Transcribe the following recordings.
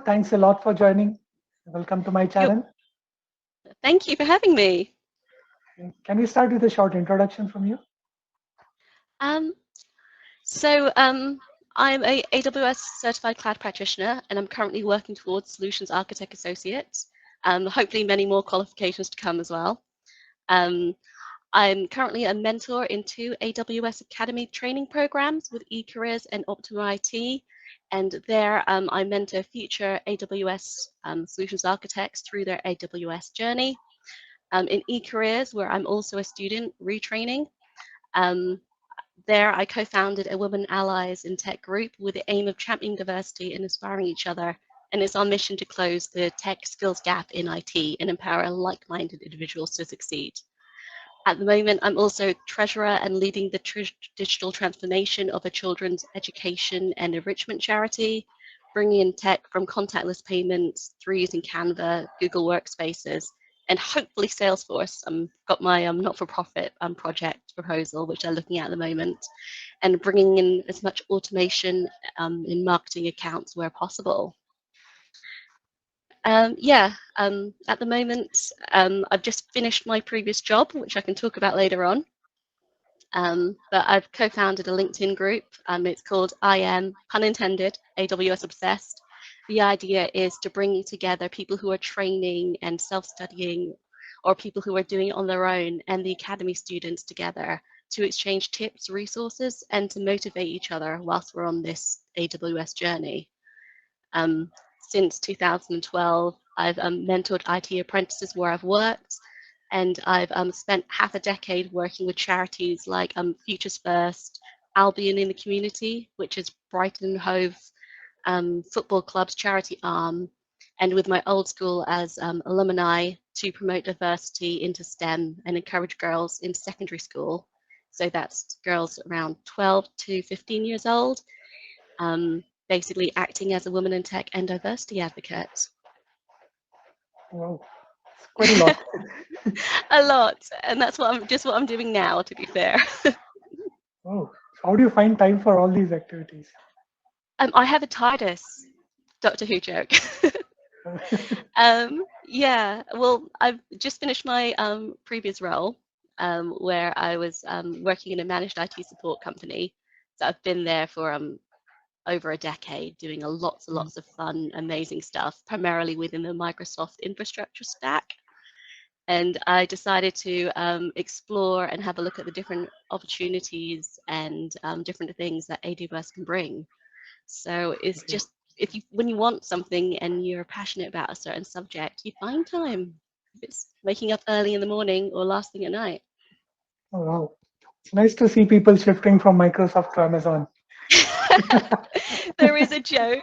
Czarina, thanks a lot for joining. Welcome to my channel. Thank you for having me. Can we start with a short introduction from you? I'm a AWS certified cloud practitioner, and I'm currently working towards Solutions Architect Associate. Hopefully many more qualifications to come as well. I'm currently a mentor in 2 AWS Academy training programs with eCareers and Optima IT. And there I mentor future AWS solutions architects through their AWS journey. In eCareers, where I'm also a student, Retraining, there I co-founded a Women Allies in Tech group with the aim of championing diversity and inspiring each other. And it's our mission to close the tech skills gap in IT and empower like-minded individuals to succeed. At the moment, I'm also treasurer and leading the digital transformation of a children's education and enrichment charity, bringing in tech from contactless payments through using Canva, Google Workspaces, and hopefully Salesforce. I've got my not-for-profit project proposal, which I'm looking at the moment, and bringing in as much automation in marketing accounts where possible. At the moment, I've just finished my previous job, which I can talk about later on. But I've co-founded a LinkedIn group. It's called I Am, pun intended, AWS Obsessed. The idea is to bring together people who are training and self-studying, or people who are doing it on their own, and the academy students together to exchange tips, resources, and to motivate each other whilst we're on this AWS journey. Since 2012, I've mentored IT apprentices where I've worked, and I've spent half a decade working with charities like Futures First, Albion in the Community, which is Brighton and Hove Football Club's charity arm, and with my old school as alumni to promote diversity into STEM and encourage girls in secondary school. So that's girls around 12 to 15 years old. Basically acting as a woman in tech and diversity advocate. Wow, it's quite a lot. A lot, and that's what I'm doing now, to be fair. Oh, how do you find time for all these activities? I have a TARDIS, Doctor Who joke. Yeah, well, I've just finished my previous role, where I was working in a managed IT support company. So I've been there for over a decade, doing lots and lots of fun, amazing stuff, primarily within the Microsoft infrastructure stack. And I decided to explore and have a look at the different opportunities and different things that AWS can bring. So it's just, when you want something and you're passionate about a certain subject, you find time. If it's waking up early in the morning or last thing at night. Oh, wow. It's nice to see people shifting from Microsoft to Amazon. There is a joke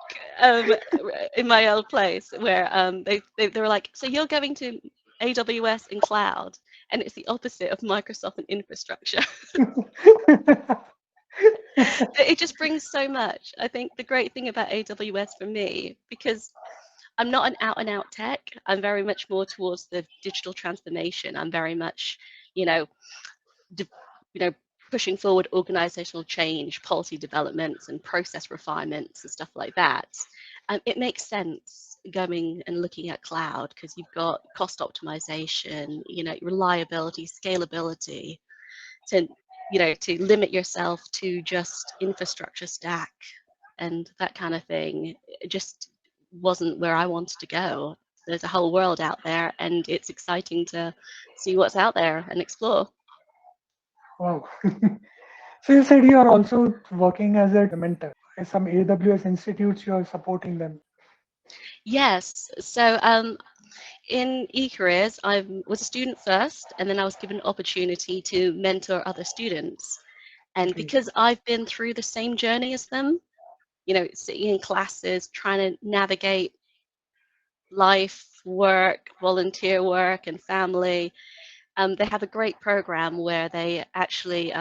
in my old place where they were like, so you're going to AWS and cloud, and it's the opposite of Microsoft and infrastructure. It just brings so much. I think the great thing about AWS for me, because I'm not an out-and-out tech, I'm very much more towards the digital transformation. I'm very much, pushing forward organizational change, policy developments, and process refinements and stuff like that. It makes sense going and looking at cloud because you've got cost optimization, reliability, scalability, to limit yourself to just infrastructure stack and that kind of thing. It just wasn't where I wanted to go. There's a whole world out there, and it's exciting to see what's out there and explore. Wow. So you said you are also working as a mentor. Some AWS institutes, you are supporting them. Yes. So in eCareers, I was a student first, and then I was given an opportunity to mentor other students. And because I've been through the same journey as them, sitting in classes, trying to navigate life, work, volunteer work, and family, they have a great program where they actually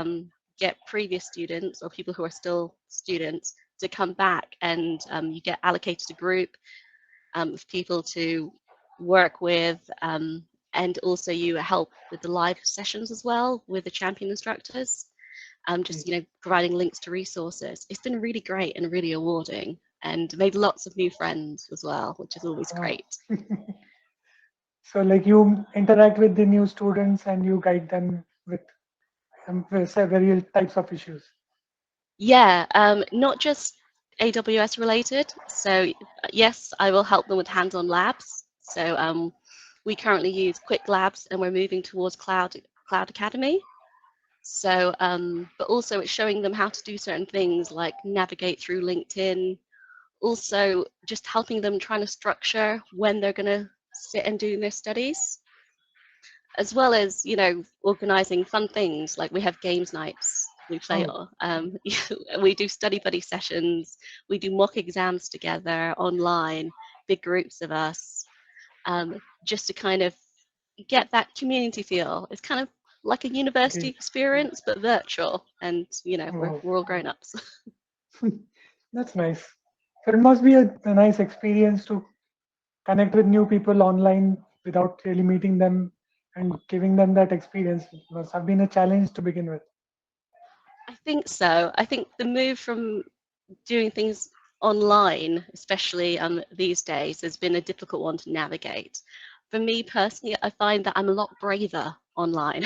get previous students or people who are still students to come back, and you get allocated a group of people to work with, and also you help with the live sessions as well with the champion instructors, just providing links to resources. It's been really great and really rewarding. and made lots of new friends as well, which is always Wow. great. So like you interact with the new students and you guide them with several types of issues. Yeah, not just AWS related. So yes, I will help them with hands-on labs. So we currently use Quick Labs, and we're moving towards Cloud Academy. So, but also it's showing them how to do certain things like navigate through LinkedIn. Also, just helping them trying to structure when they're going to sit and do their studies, as well as, you know, organizing fun things like we have games nights. We play, Oh, we do study buddy sessions, we do mock exams together online, big groups of us, just to kind of get that community feel. It's kind of like a university okay. experience, but virtual. And, you know, Wow. we're all grown ups. That's nice. So it must be a nice experience to connect with new people online without really meeting them and giving them that experience. It must have been a challenge to begin with. I think so. I think the move from doing things online, especially these days, has been a difficult one to navigate. For me personally, I find that I'm a lot braver online.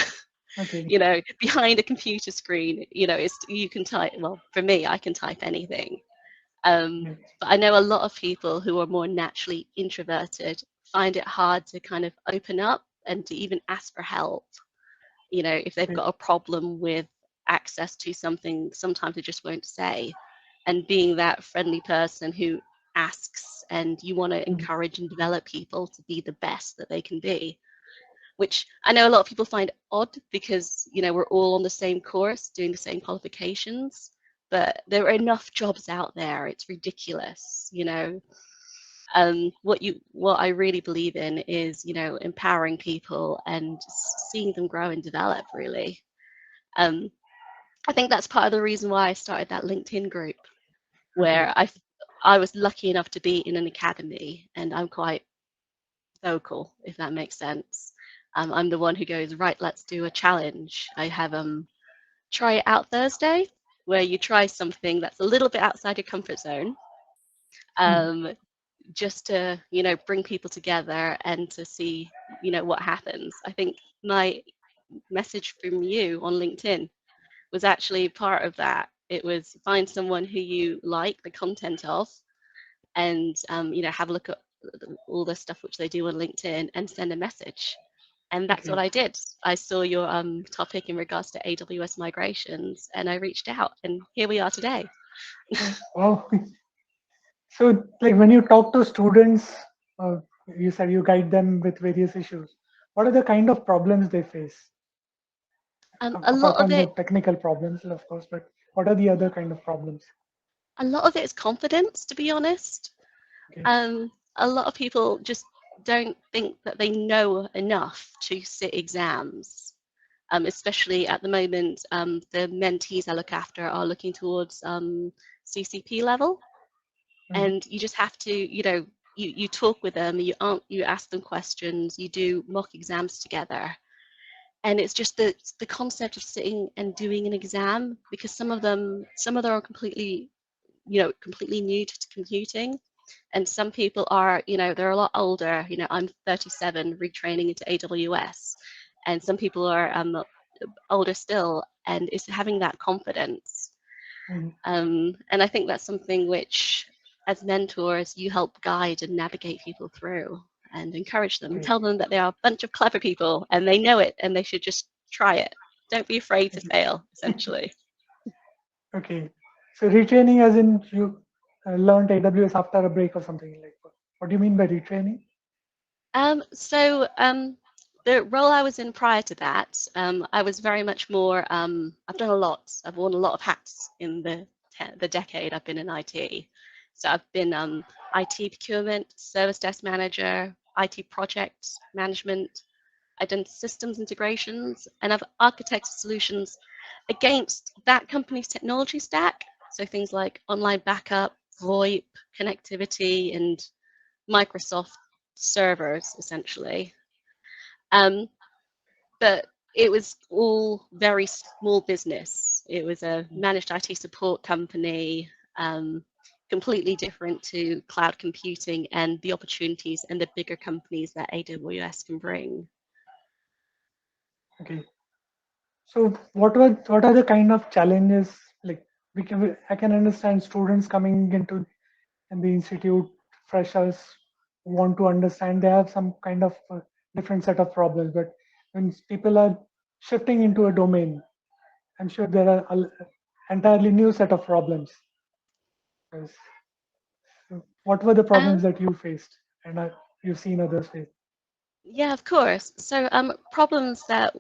Okay. You know, behind a computer screen, you know, it's you can type. Well, for me, I can type anything. Yeah. But I know a lot of people who are more naturally introverted find it hard to kind of open up and to even ask for help. You know, if they've Okay. got a problem with access to something, sometimes they just won't say. And being that friendly person who asks, and you want to Mm. encourage and develop people to be the best that they can be, which I know a lot of people find odd because, you know, we're all on the same course doing the same qualifications, but there are enough jobs out there. It's ridiculous, you know. What I really believe in is, you know, empowering people and seeing them grow and develop, really. Um, I think that's part of the reason why I started that LinkedIn group, Okay. where I was lucky enough to be in an academy, and I'm quite vocal, if that makes sense. I'm the one who goes, right, let's do a challenge. I have Try It Out Thursday, where you try something that's a little bit outside your comfort zone, Mm. um, just to, you know, bring people together and to see, you know, what happens. I think my message from you on LinkedIn was actually part of that. It was find someone who you like the content of, and you know, have a look at all the stuff which they do on LinkedIn and send a message. And that's what Okay. I did. I saw your topic in regards to AWS migrations, and I reached out, and here we are today. Wow. So like when you talk to students, uh, you said you guide them with various issues. What are the kind of problems they face? A Apart lot of from the it, technical problems, of course, but what are the other kind of problems? a lot of it is confidence, to be honest. Okay. A lot of people just don't think that they know enough to sit exams. Especially at the moment, the mentees I look after are looking towards CCP level, Mhm. and you just have to, you know, you talk with them, you ask them questions, you do mock exams together, and it's just the concept of sitting and doing an exam, because some of them are completely, you know, completely new to computing, and some people are, you know, they're a lot older. You know, I'm 37, retraining into AWS, and some people are older still, and it's having that confidence. Mhm. And I think that's something which, as mentors, you help guide and navigate people through and encourage them and Okay. tell them that they are a bunch of clever people and they know it and they should just try it. Don't be afraid to fail, essentially. Okay. So retraining as in you learned AWS after a break or something like that. What do you mean by retraining? So the role I was in prior to that, I was very much more. I've done a lot. I've worn a lot of hats in the decade I've been in IT. So I've been IT procurement, service desk manager, IT project management. I've done systems integrations, and I've architected solutions against that company's technology stack. So things like online backup, VoIP, connectivity, and Microsoft servers, essentially. Um, but it was all very small business. It was a managed IT support company, um, completely different to cloud computing and the opportunities and the bigger companies that AWS can bring. Okay. So what are the kind of challenges, like I can understand students coming into in the institute, freshers who want to understand, they have some kind of different set of problems. But when people are shifting into a domain, I'm sure there are entirely new set of problems. Yes. So what were the problems Um, that you faced and you've seen others face? yeah, of course. So problems that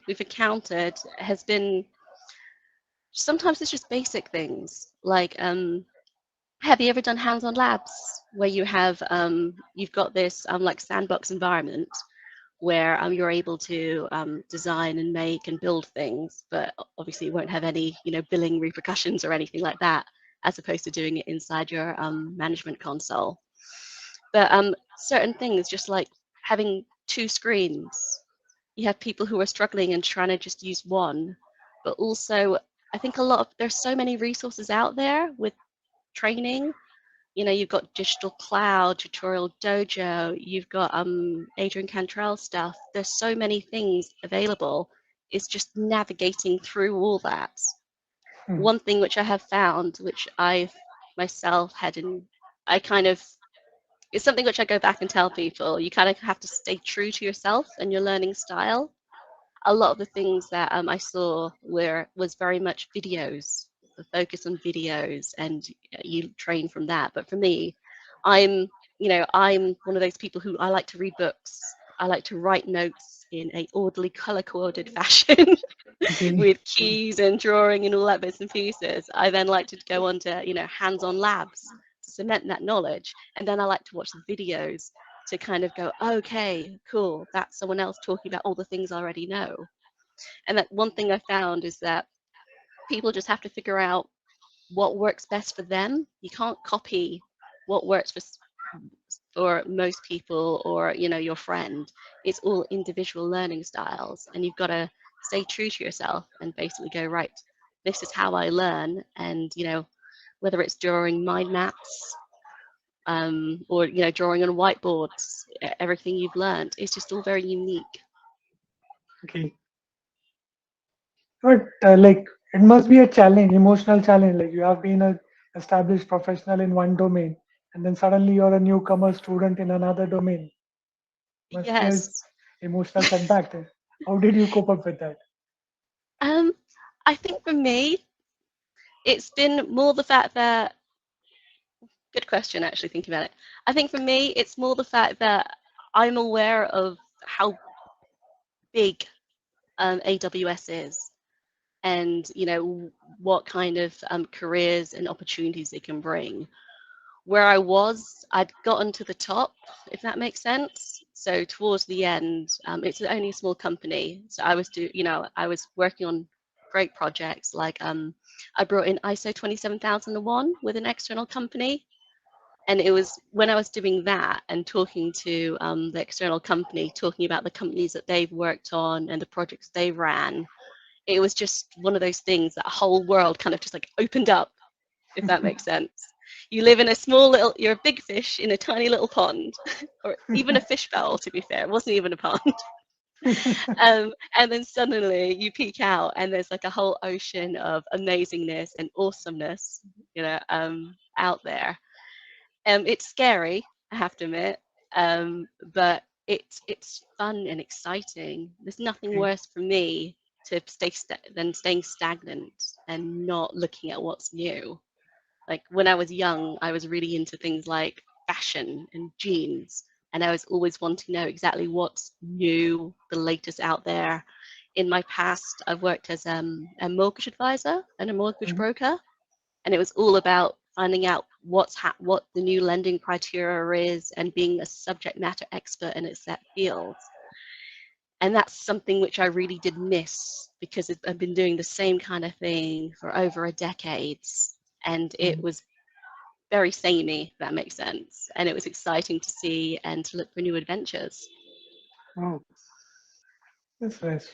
we've encountered has been sometimes it's just basic things like have you ever done hands-on labs where you've got this like sandbox environment where you're able to design and make and build things, but obviously it won't have any billing repercussions or anything like that, as opposed to doing it inside your management console. But certain things, just like having two screens, you have people who are struggling and trying to just use one, but also I think there's so many resources out there with training. You've got Digital Cloud, Tutorial Dojo, you've got Adrian Cantrell stuff. There's so many things available. It's just navigating through all that. Hmm. One thing which I have found, which I've myself had I kind of, it's something which I go back and tell people, you kind of have to stay true to yourself and your learning style. A lot of the things that I saw was very much videos, the focus on videos, and you train from that. But for me, I'm I'm one of those people who I like to read books. I like to write notes in a orderly, color-coded fashion Okay. with keys and drawing and all that bits and pieces. I then like to go on to hands-on labs to cement that knowledge, and then I like to watch the videos to kind of go, okay, cool, that's someone else talking about all the things I already know. And that one thing I found is that people just have to figure out what works best for them. You can't copy what works for most people or your friend. It's all individual learning styles, and you've got to stay true to yourself and basically go, right, this is how I learn. And whether it's drawing mind maps or drawing on whiteboards, everything you've learned, it's just all very unique. Okay. But like it must be a challenge, emotional challenge. Like you have been a established professional in one domain, and then suddenly you're a newcomer student in another domain. Must be a Yes. emotional setback there. How did you cope up with that? um I think for me it's been more the fact that, good question actually thinking about it, I think for me it's more the fact that I'm aware of how big AWS is, and what kind of careers and opportunities they can bring. Where I was, I'd gotten to the top, if that makes sense. So towards the end, it's only a small company. So I was working on great projects. Like I brought in ISO 27001 with an external company. And it was when I was doing that and talking to the external company, talking about the companies that they've worked on and the projects they ran, it was just one of those things that whole world kind of just like opened up, if that makes sense. You live in a small little, you're a big fish in a tiny little pond, or even a fish bowl, to be fair. It wasn't even a pond. And then suddenly you peek out and there's like a whole ocean of amazingness and awesomeness, out there. It's scary, I have to admit, but it's fun and exciting. There's nothing Okay. worse for me to than staying stagnant and not looking at what's new. Like when I was young, I was really into things like fashion and jeans, and I was always wanting to know exactly what's new, the latest out there. In my past, I've worked as a mortgage advisor and a mortgage Mhm. broker, and it was all about finding out what the new lending criteria is and being a subject matter expert in its that field. And that's something which I really did miss because I've been doing the same kind of thing for over a decade, and it Mhm. was very samey, if that makes sense. And it was exciting to see and to look for new adventures. Oh, that's nice.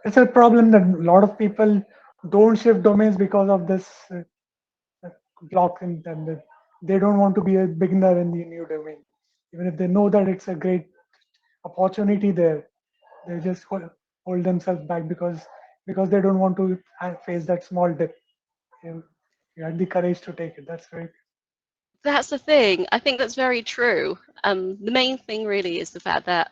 It's a problem that a lot of people don't shift domains because of this. block in them. That they don't want to be a beginner in the new domain, even if they know that it's a great opportunity there. They just hold themselves back because they don't want to face that small dip. You had the courage to take it. That's right. That's the thing. I think that's very true. The main thing really is the fact that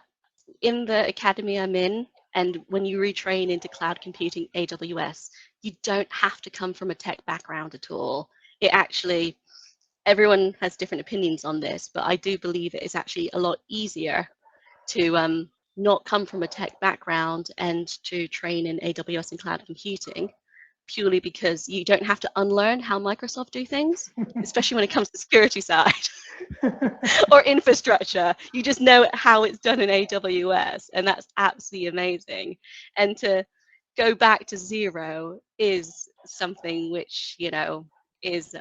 in the academy I'm in, and when you retrain into cloud computing AWS, you don't have to come from a tech background at all. It actually, everyone has different opinions on this, but I do believe it is actually a lot easier to not come from a tech background and to train in AWS and cloud computing, purely because you don't have to unlearn how Microsoft do things, especially when it comes to security side or infrastructure. You just know how it's done in AWS, and that's absolutely amazing. And to go back to zero is something which, is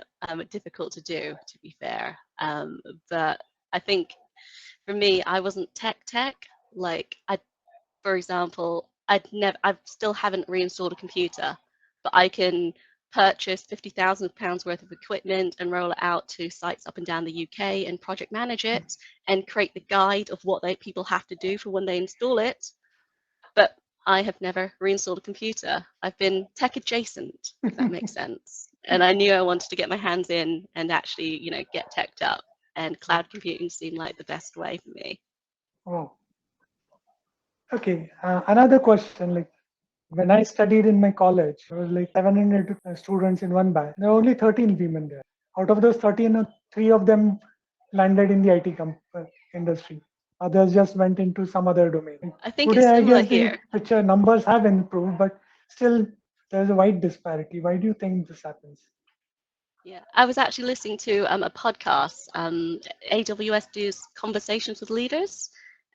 difficult to do, to be fair. But I think for me, I wasn't tech. Like for example, I still haven't reinstalled a computer, but I can purchase £50,000 worth of equipment and roll it out to sites up and down the UK and project manage it and create the guide of what people have to do for when they install it. But I have never reinstalled a computer. I've been tech adjacent, if that makes sense. And I knew I wanted to get my hands in and actually, get teched up. And cloud computing seemed like the best way for me. Oh, okay. Another question, like when I studied in my college, there was like 700 students in one batch. There were only 13 women there. Out of those 13, three of them landed in the IT industry. Others just went into some other domain. I think it's Today, I similar guess the here. picture numbers have improved, but still there's a wide disparity. Why do you think this happens? Yeah, I was actually listening to a podcast. AWS does conversations with leaders.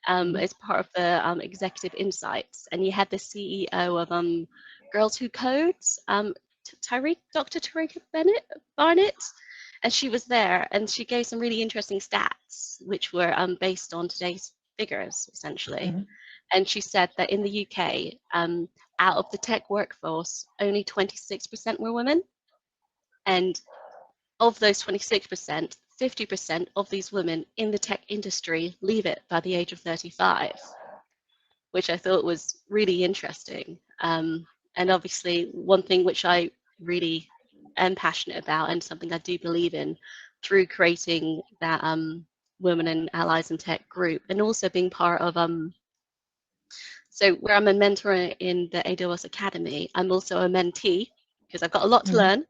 As part of the executive insights, and you had the CEO of Girls Who Codes, Dr. Tarika Barnett, and she was there, and she gave some really interesting stats, which were based on today's figures, essentially. And she said that in the UK, out of the tech workforce, only 26% were women, and of those 26%, 50% of these women in the tech industry leave it by the age of 35, which I thought was really interesting. And obviously, one thing which I really am passionate about and something I do believe in through creating that Women and Allies in Tech group, and also being part of so where I'm a mentor in the AWS Academy, I'm also a mentee because I've got a lot to learn.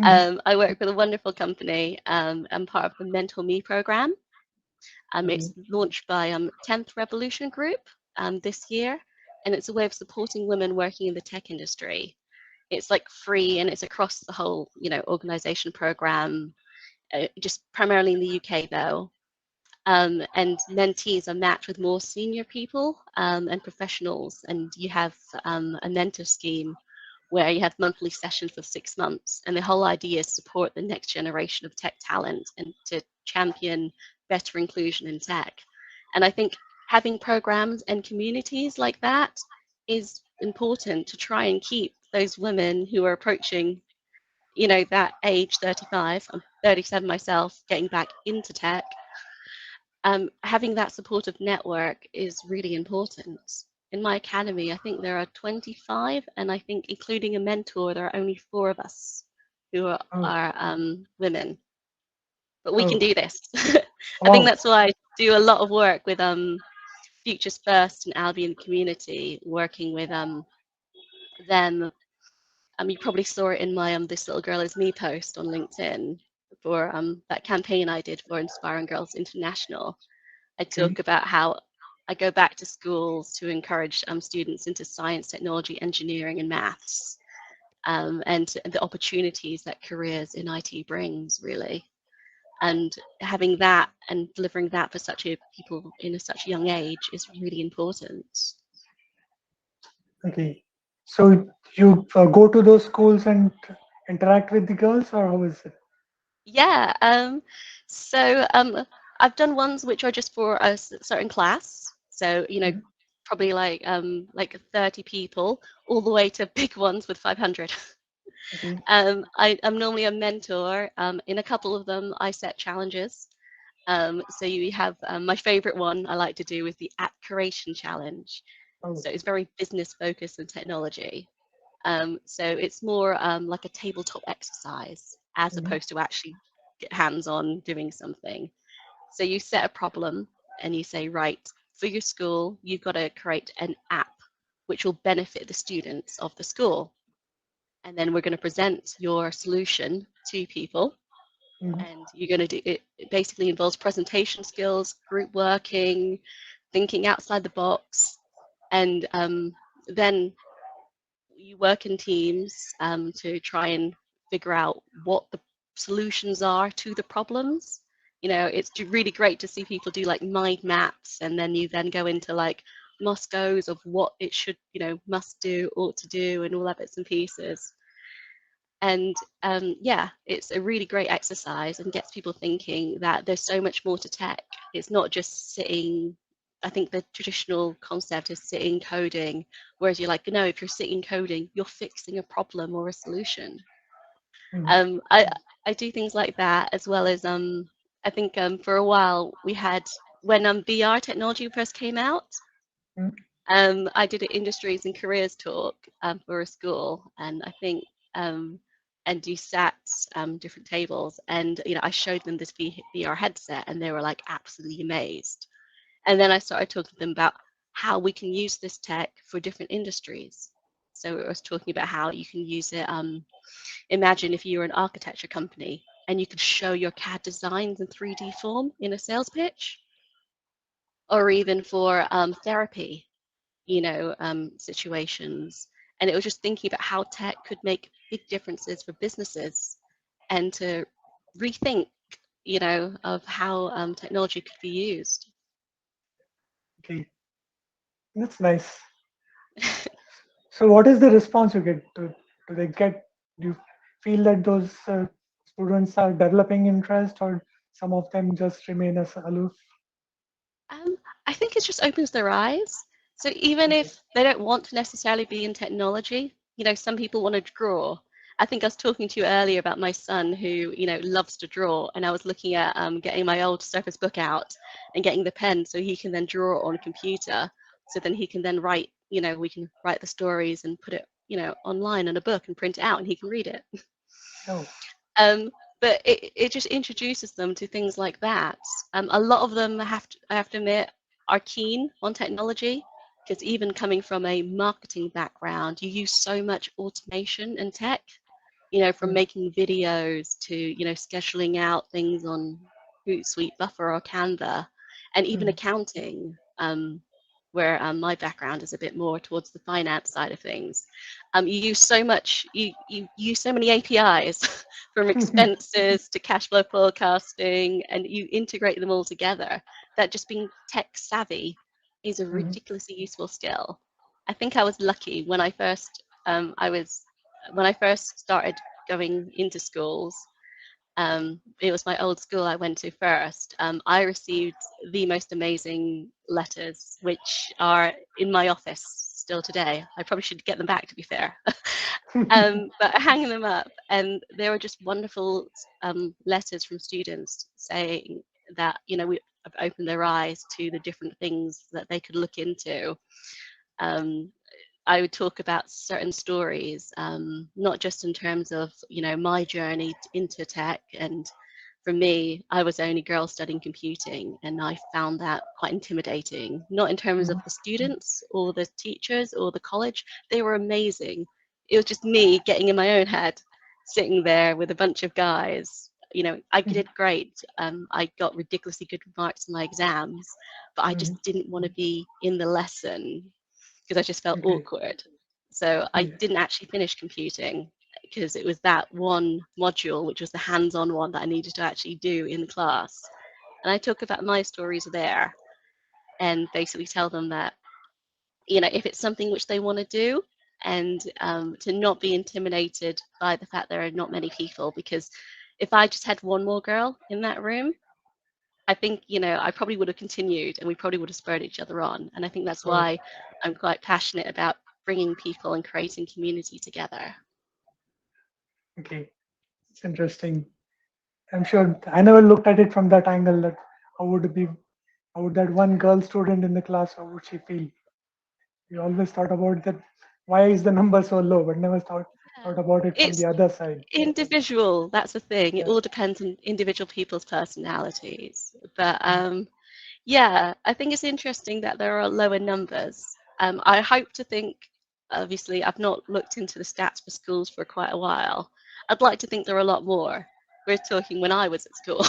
I work with a wonderful company. I'm part of the Mentor Me program. It's launched by 10th Revolution Group this year, and it's a way of supporting women working in the tech industry. It's like free, and it's across the whole, organization program, just primarily in the UK though. And mentees are matched with more senior people and professionals, and you have a mentor scheme where you have monthly sessions for 6 months, and the whole idea is to support the next generation of tech talent and to champion better inclusion in tech. And I think having programs and communities like that is important to try and keep those women who are approaching, that age 35, I'm 37 myself, getting back into tech. Having that supportive network is really important. In my academy, I think there are 25, and I think including a mentor, there are only 4 of us who are women. But we can do this. I think that's why I do a lot of work with Futures First and Albion Community, working with them. You probably saw it in my This Little Girl Is Me post on LinkedIn for that campaign I did for Inspiring Girls International. I talk about how I go back to schools to encourage students into science, technology, engineering, and maths, and the opportunities that careers in IT brings, really. And having that and delivering that for people in such a young age is really important. Okay, so you go to those schools and interact with the girls, or how is it? Yeah. So I've done ones which are just for a certain class. So probably like 30 people, all the way to big ones with 500. Okay. I'm normally a mentor. In a couple of them, I set challenges. So you have my favorite one I like to do is the app creation challenge. Oh. So it's very business focused and technology. So it's more like a tabletop exercise as opposed to actually get hands-on doing something. So you set a problem and you say, right, for your school, you've got to create an app which will benefit the students of the school. And then we're going to present your solution to people. And you're going to do it. It basically involves presentation skills, group working, thinking outside the box, and then you work in teams to try and figure out what the solutions are to the problems. You know, it's really great to see people do like mind maps, and then you then go into like Moscow's of what it should, you know, must do, ought to do, and all that bits and pieces. And yeah, it's a really great exercise and gets people thinking that there's so much more to tech. It's not just sitting. I think the traditional concept is sitting coding, whereas you're like, no, if you're sitting coding, you're fixing a problem or a solution. I do things like that, as well as I think for a while we had, when VR technology first came out, I did an industries and careers talk for a school, and I think and you sat different tables, and you know, I showed them this VR headset, and they were like absolutely amazed. And then I started talking to them about how we can use this tech for different industries. So I was talking about how you can use it. Imagine if you were an architecture company and you could show your CAD designs in 3D form in a sales pitch, or even for therapy, you know, situations. And it was just thinking about how tech could make big differences for businesses and to rethink, you know, of how technology could be used. Okay. That's nice. So, what is the response you get? Do they get? Do you feel that those students are developing interest, or some of them just remain as aloof? Um, I think it just opens their eyes. So even Okay. if they don't want to necessarily be in technology, you know, some people want to draw. I think I was talking to you earlier about my son who, you know, loves to draw, and I was looking at getting my old Surface Book out and getting the pen so he can then draw on a computer. So then he can then write, you know, we can write the stories and put it, you know, online in a book and print it out, and he can read it. Oh. Um, but it just introduces them to things like that. A lot of them I have to admit, are keen on technology, because even coming from a marketing background, you use so much automation and tech, you know, from making videos to, you know, scheduling out things on Hootsuite, Buffer, or Canva, and even accounting, where my background is a bit more towards the finance side of things. You use so much, you use so many APIs from expenses to cash flow forecasting, and you integrate them all together. That just being tech savvy is a ridiculously useful skill. I think I was lucky when when I first started going into schools. It was my old school I went to first. I received the most amazing letters, which are in my office still today. I probably should get them back, to be fair. But hanging them up, and they were just wonderful letters from students saying that, you know, we have opened their eyes to the different things that they could look into. I would talk about certain stories, not just in terms of, you know, my journey into tech. And for me, I was the only girl studying computing, and I found that quite intimidating, not in terms of the students or the teachers or the college. They were amazing. It was just me getting in my own head, sitting there with a bunch of guys. You know, I did great. I got ridiculously good marks in my exams, but I just didn't want to be in the lesson because I just felt Okay. awkward. So I didn't actually finish computing because it was that one module, which was the hands-on one that I needed to actually do in class. And I talk about my stories there and basically tell them that, you know, if it's something which they want to do, and to not be intimidated by the fact there are not many people, because if I just had one more girl in that room, I think, you know, I probably would have continued and we probably would have spurred each other on. And I think that's Oh, why I'm quite passionate about bringing people and creating community together. Okay, it's interesting. I'm sure I never looked at it from that angle. That how would it be? How would that one girl student in the class? How would she feel? We always thought about that. Why is the number so low? But never thought about it from the It's other side. individual. That's the thing. It Yeah. all depends on individual people's personalities. But yeah, I think it's interesting that there are lower numbers. I hope to think, obviously, I've not looked into the stats for schools for quite a while. I'd like to think there are a lot more. We're talking when I was at school.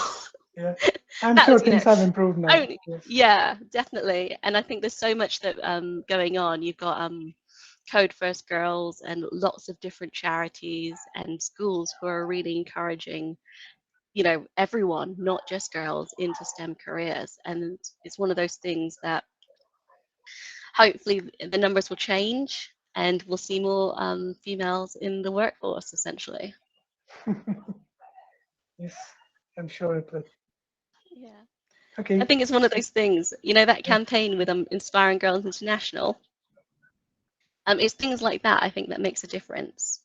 Yeah. I'm That sure was, things have improved now. only, Yes. yeah, definitely. And I think there's so much that going on. You've got Code First Girls and lots of different charities and schools who are really encouraging, everyone, not just girls, into STEM careers. And it's one of those things that hopefully the numbers will change and we'll see more females in the workforce, essentially. Yes, I'm sure it will. Yeah. I Okay. think it's one of those things, that Yeah. campaign with Inspiring Girls International. It's things like that, I think, that makes a difference.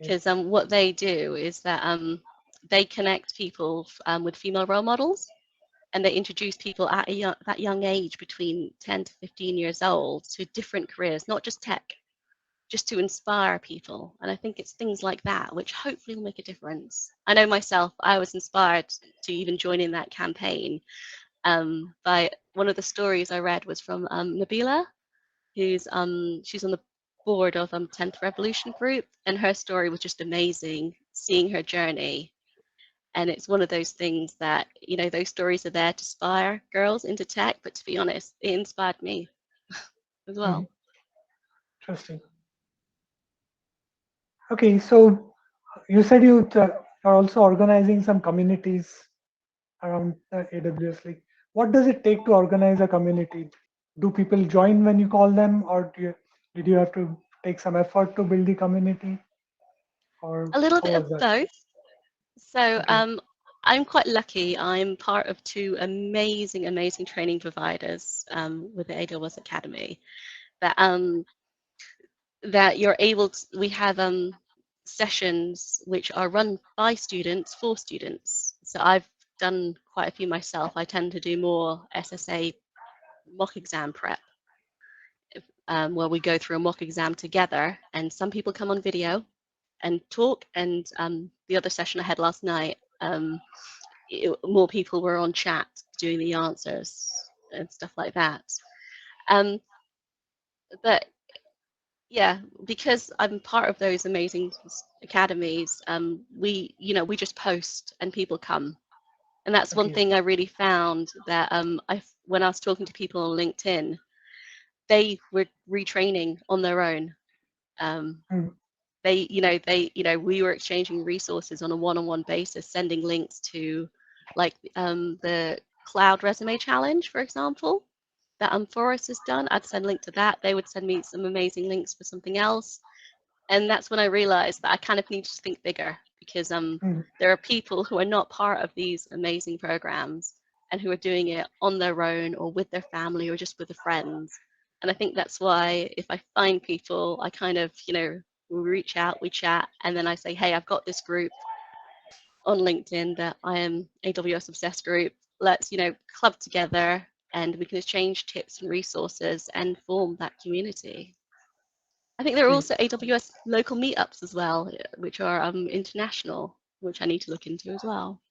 Yeah. Because what they do is that they connect people with female role models, and they introduce people at that young age, between 10 to 15 years old, to different careers, not just tech, just to inspire people. And I think it's things like that which hopefully will make a difference. I know myself, I was inspired to even join in that campaign by one of the stories I read was from Nabila, she's on the board of 10th Revolution Group, and her story was just amazing, seeing her journey. And it's one of those things that, those stories are there to inspire girls into tech, but to be honest, it inspired me as Mhm. well. Interesting. Okay, so you said you are also organizing some communities around AWS. Like, what does it take to organize a community? Do people join when you call them, or did you have to take some effort to build the community, or A little how bit of was that? both. So Okay. I'm quite lucky. I'm part of two amazing, amazing training providers with the AWS Academy that you're able to. We have sessions which are run by students for students. So I've done quite a few myself. I tend to do more SSA mock exam prep, where we go through a mock exam together, and some people come on video and talk. And the other session I had last night, more people were on chat doing the answers and stuff like that. Um, but yeah, because I'm part of those amazing academies, we just post and people come. And that's one Okay. thing I really found, that when I was talking to people on LinkedIn, they were retraining on their own. Um, Hmm. we were exchanging resources on a one-on-one basis, sending links to, like, the Cloud Resume Challenge, for example, that Forrest has done. I'd send a link to that. They would send me some amazing links for something else. And that's when I realized that I kind of need to think bigger, because Hmm. there are people who are not part of these amazing programs and who are doing it on their own or with their family or just with their friends. And I think that's why, if I find people, I kind of, we reach out, we chat, and then I say, hey, I've got this group on LinkedIn that I am AWS Obsessed group. Let's, club together and we can exchange tips and resources and form that community. I think there are Okay. also AWS local meetups as well, which are international, which I need to look into as well.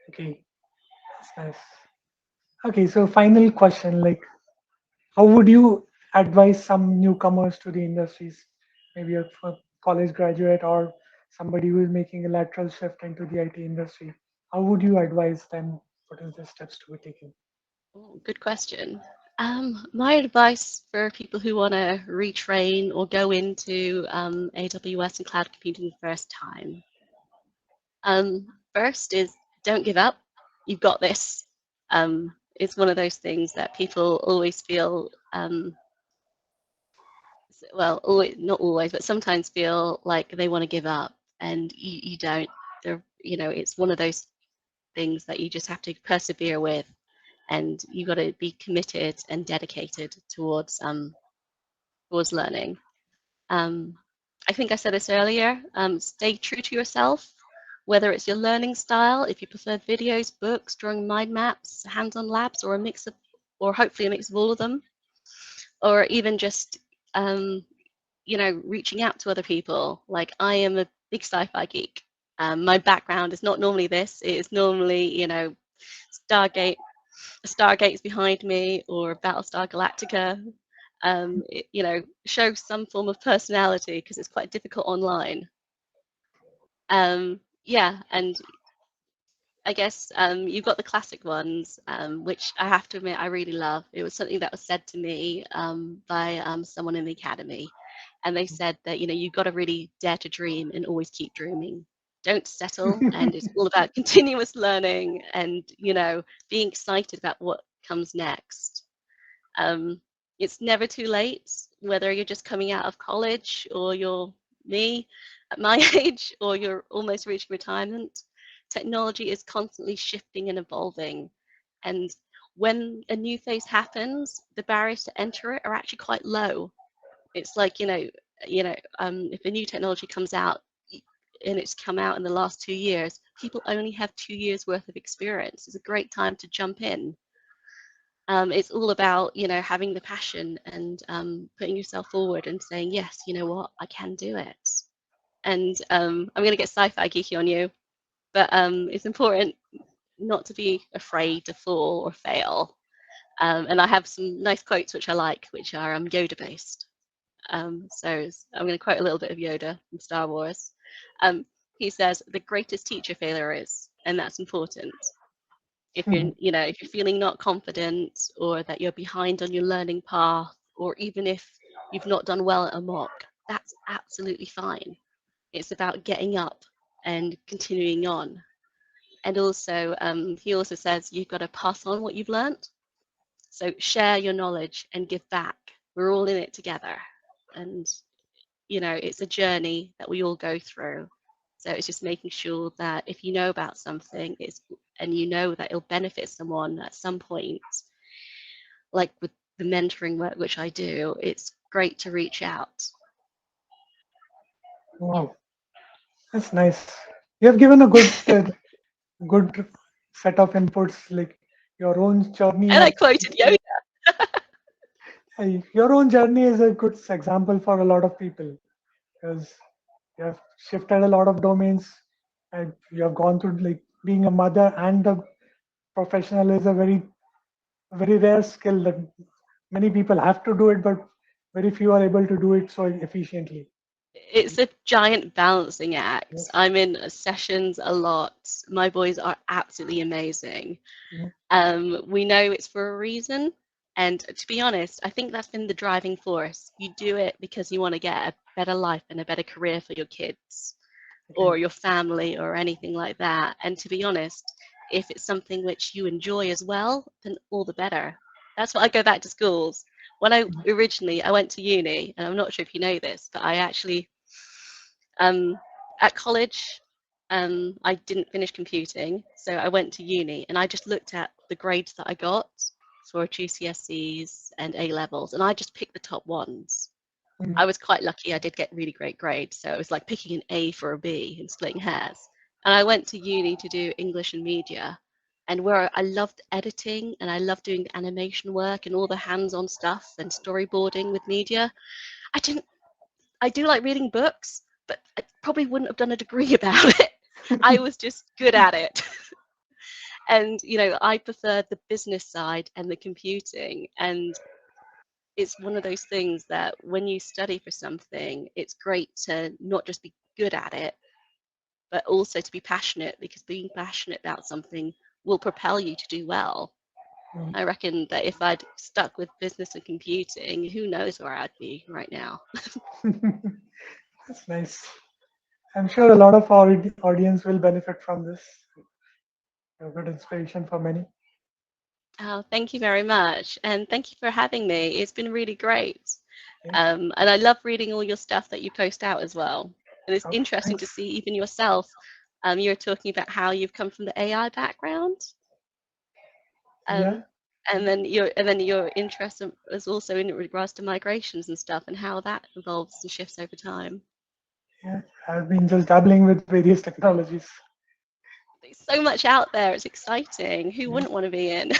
Okay. That's nice. Okay. So final question, like, how would you advise some newcomers to the industries, maybe a college graduate or somebody who is making a lateral shift into the IT industry? How would you advise them? What is the steps to be taken? Oh, good question. My advice for people who want to retrain or go into AWS and cloud computing the first time, first is, don't give up. You've got this. It's one of those things that people always feel, well, always, not always, but sometimes feel like they want to give up, and you don't. It's one of those things that you just have to persevere with, and you got to be committed and dedicated towards learning. Um, I think I said this earlier, stay true to yourself, whether it's your learning style, if you prefer videos, books, drawing mind maps, hands-on labs, or a mix of, or hopefully a mix of all of them, or even just, you know, reaching out to other people. Like, I am a big sci-fi geek. My background is not normally this. It is normally, you know, Stargate's behind me, or Battlestar Galactica. It, you know, shows some form of personality because it's quite difficult online. Yeah, and I guess you've got the classic ones, which I have to admit I really love. It was something that was said to me by someone in the academy, and they said that, you know, you've got to really dare to dream and always keep dreaming. Don't settle, and it's all about continuous learning and, you know, being excited about what comes next. It's never too late, whether you're just coming out of college or you're me at my age or you're almost reaching retirement. Technology is constantly shifting and evolving. And when a new phase happens, the barriers to enter it are actually quite low. It's like, if a new technology comes out and it's come out in the last 2 years, people only have 2 years worth of experience. It's a great time to jump in. It's all about, you know, having the passion and putting yourself forward and saying, yes, you know what, I can do it. And I'm going to get sci-fi geeky on you, but it's important not to be afraid to fall or fail. And I have some nice quotes which I like, which are Yoda based. So I'm going to quote a little bit of Yoda from Star Wars. He says, "The greatest teacher failure is," and that's important. If you're, you know, if you're feeling not confident, or that you're behind on your learning path, or even if you've not done well at a mock, that's absolutely fine. It's about getting up and continuing on. And also, he also says you've got to pass on what you've learned. So share your knowledge and give back. We're all in it together. And, you know, it's a journey that we all go through. So it's just making sure that if you know about something, and you know that it'll benefit someone at some point, like with the mentoring work which I do, it's great to reach out. Wow, that's nice. You have given a good set of inputs, like your own journey And I of quoted Yoda. your own journey is a good example for a lot of people, because you have shifted a lot of domains and you have gone through, like, being a mother and a professional is a very rare skill that many people have to do it, but very few are able to do it so efficiently. It's a giant balancing act. Yes. I'm in sessions a lot. My boys are absolutely amazing. Mhm. We know it's for a reason. And to be honest, I think that's been the driving force. You do it because you want to get a better life and a better career for your kids or Okay. your family or anything like that. And to be honest, if it's something which you enjoy as well, then all the better. That's why I go back to schools. When I went to uni, and I'm not sure if you know this, but I actually at college, I didn't finish computing, so I went to uni and I just looked at the grades that I got for GCSEs and A levels, and I just picked the top ones. Mhm. I was quite lucky; I did get really great grades, so it was like picking an A for a B and splitting hairs. And I went to uni to do English and media, and where I loved editing and I loved doing the animation work and all the hands-on stuff and storyboarding with media. I didn't I do like reading books, but I probably wouldn't have done a degree about it. I was just good at it. And, you know, I prefer the business side and the computing. And it's one of those things that when you study for something, it's great to not just be good at it, but also to be passionate, because being passionate about something will propel you to do well. Mhm. I reckon that if I'd stuck with business and computing, who knows where I'd be right now. That's nice. I'm sure a lot of our audience will benefit from this. A good inspiration for many. Oh, thank you very much. And thank you for having me. It's been really great. Okay. And I love reading all your stuff that you post out as well. And it's Okay. interesting to Thanks. see even yourself. You're talking about how you've come from the AI background. Yeah. Um, and then your interest is also in regards to migrations and stuff and how that evolves and shifts over time. Yeah, I've been just dabbling with various technologies. There's so much out there. It's exciting. Who Yeah. wouldn't want to be in?